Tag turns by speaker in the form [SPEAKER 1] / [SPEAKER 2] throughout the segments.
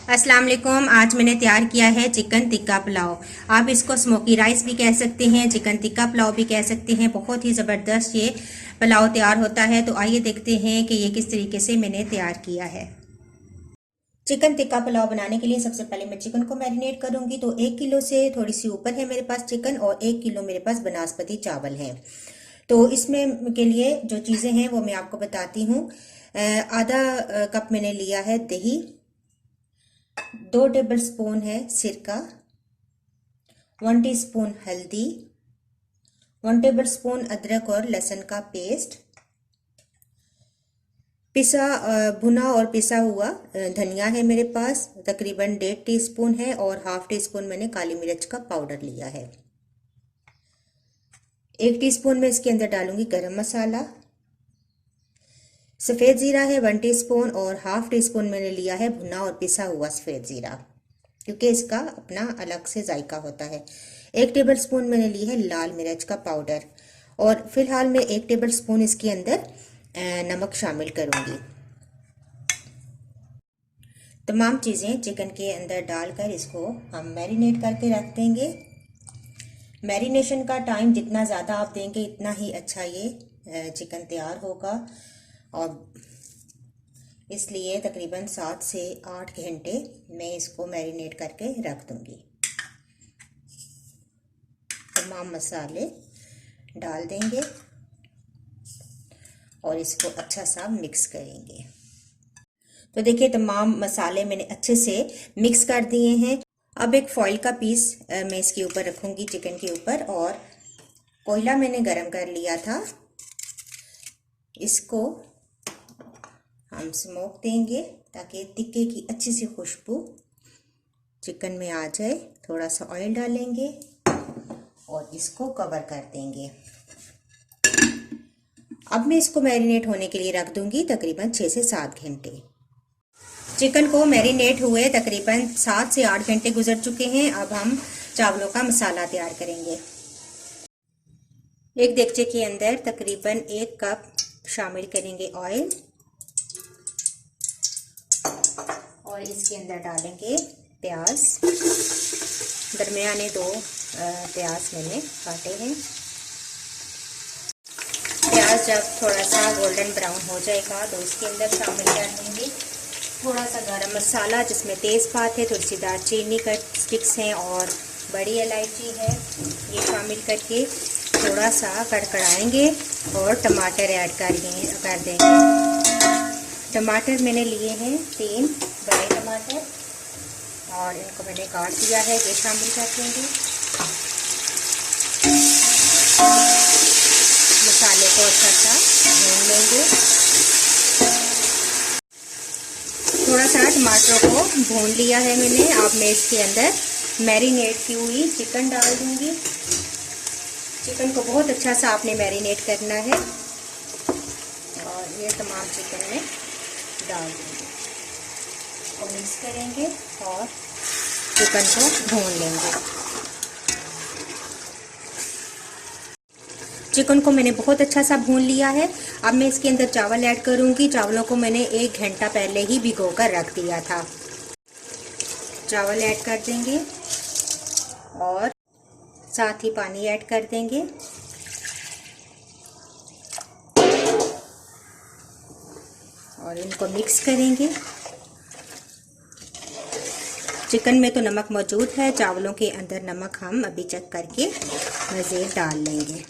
[SPEAKER 1] अस्सलाम वालेकुम। आज मैंने तैयार किया है चिकन टिक्का पुलाव। आप इसको स्मोकी राइस भी कह सकते हैं, चिकन टिक्का पुलाव भी कह सकते हैं। बहुत ही ज़बरदस्त ये पुलाव तैयार होता है। तो आइए देखते हैं कि ये किस तरीके से मैंने तैयार किया है। चिकन टिक्का पुलाव बनाने के लिए सबसे पहले मैं चिकन को मैरिनेट करूंगी। तो 1 किलो से थोड़ी सी ऊपर है मेरे पास चिकन और 1 किलो मेरे पास बनास्पति चावल हैं। तो इसमें के लिए जो चीज़ें हैं वो मैं आपको बताती हूँ। आधा कप मैंने लिया है दही, 2 टेबल स्पून है सिरका, 1 टीस्पून हल्दी, 1 टेबल स्पून अदरक और लहसुन का पेस्ट, पिसा भुना और पिसा हुआ धनिया है मेरे पास, तकरीबन 1.5 टीस्पून है, और हाफ टी स्पून मैंने काली मिर्च का पाउडर लिया है। 1 टीस्पून में इसके अंदर डालूंगी गरम मसाला, सफ़ेद ज़ीरा है 1 टीस्पून, और हाफ टी स्पून मैंने लिया है भुना और पिसा हुआ सफ़ेद ज़ीरा, क्योंकि इसका अपना अलग से जायका होता है। 1 टेबल स्पून मैंने ली है लाल मिर्च का पाउडर, और फिलहाल मैं 1 टेबल स्पून इसके अंदर नमक शामिल करूंगी। तमाम चीज़ें चिकन के अंदर डालकर इसको हम मैरिनेट करके रख देंगे। मैरिनेशन का टाइम जितना ज़्यादा आप देंगे इतना ही अच्छा ये चिकन तैयार होगा, और इसलिए तकरीबन 7 से 8 घंटे मैं इसको मैरिनेट करके रख दूंगी। तमाम मसाले डाल देंगे और इसको अच्छा सा मिक्स करेंगे। तो देखिए तमाम मसाले मैंने अच्छे से मिक्स कर दिए हैं। अब एक फॉइल का पीस मैं इसके ऊपर रखूंगी चिकन के ऊपर, और कोयला मैंने गरम कर लिया था। इसको हम स्मोक देंगे ताकि टिक्के की अच्छी सी खुशबू चिकन में आ जाए। थोड़ा सा ऑयल डालेंगे और इसको कवर कर देंगे। अब मैं इसको मैरिनेट होने के लिए रख दूंगी तकरीबन 6 से 7 घंटे। चिकन को मैरिनेट हुए तकरीबन 7 से 8 घंटे गुजर चुके हैं। अब हम चावलों का मसाला तैयार करेंगे। एक देगचे के अंदर तकरीबन 1 कप शामिल करेंगे ऑयल, और इसके अंदर डालेंगे प्याज। दरमियाने 2 प्याज मैंने काटे हैं। प्याज जब थोड़ा सा गोल्डन ब्राउन हो जाएगा तो इसके अंदर शामिल कर देंगे थोड़ा सा गरम मसाला, जिसमें तेज़पात है, थोड़ी सी दालचीनी का स्टिक्स हैं और बड़ी इलायची है। ये शामिल करके थोड़ा सा कड़कड़ाएंगे और टमाटर ऐड कर देंगे। टमाटर मैंने लिए हैं 3 बड़े टमाटर, और इनको मैंने काट दिया है, ये शामिल कर देंगे। मसाले को अच्छा सा भून लेंगे। थोड़ा सा टमाटरों को भून लिया है मैंने। अब मैं इसके अंदर मैरिनेट की हुई चिकन डाल दूंगी। चिकन को बहुत अच्छा सा आपने मैरिनेट करना है, और ये तमाम चिकन में डाल देंगे और मिक्स करेंगे और चिकन को भून लेंगे। चिकन को मैंने बहुत अच्छा सा भून लिया है। अब मैं इसके अंदर चावल ऐड करूंगी। चावलों को मैंने 1 घंटा पहले ही भिगो कर रख दिया था। चावल ऐड कर देंगे और साथ ही पानी ऐड कर देंगे। और इनको मिक्स करेंगे। चिकन में तो नमक मौजूद है, चावलों के अंदर नमक हम अभी चेक करके मज़ीद डाल लेंगे।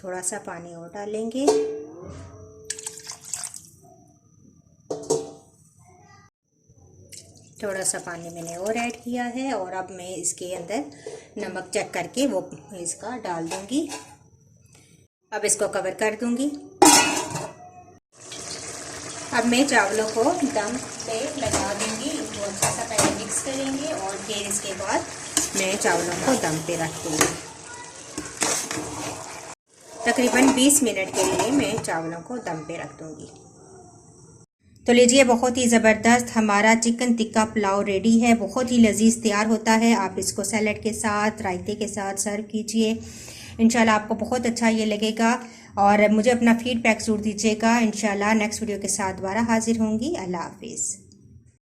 [SPEAKER 1] थोड़ा सा पानी और डालेंगे। थोड़ा सा पानी मैंने और ऐड किया है, और अब मैं इसके अंदर नमक चेक करके वो इसका डाल दूंगी। अब इसको कवर कर दूंगी। अब मैं चावलों को दम पे लगा दूंगी। इनको अच्छा सा पहले मिक्स करेंगे और फिर इसके बाद मैं चावलों को दम पे रख दूंगी। तकरीबन 20 मिनट के लिए मैं चावलों को दम पे रख दूंगी। तो लीजिए, बहुत ही ज़बरदस्त हमारा चिकन टिक्का पुलाव रेडी है। बहुत ही लजीज तैयार होता है। आप इसको सैलेड के साथ, रायते के साथ सर्व कीजिए। इंशाल्लाह आपको बहुत अच्छा ये लगेगा। और मुझे अपना फीडबैक ज़रूर दीजिएगा। इंशाल्लाह नेक्स्ट वीडियो के साथ दोबारा हाजिर होंगी। अल्लाह हाफिज़।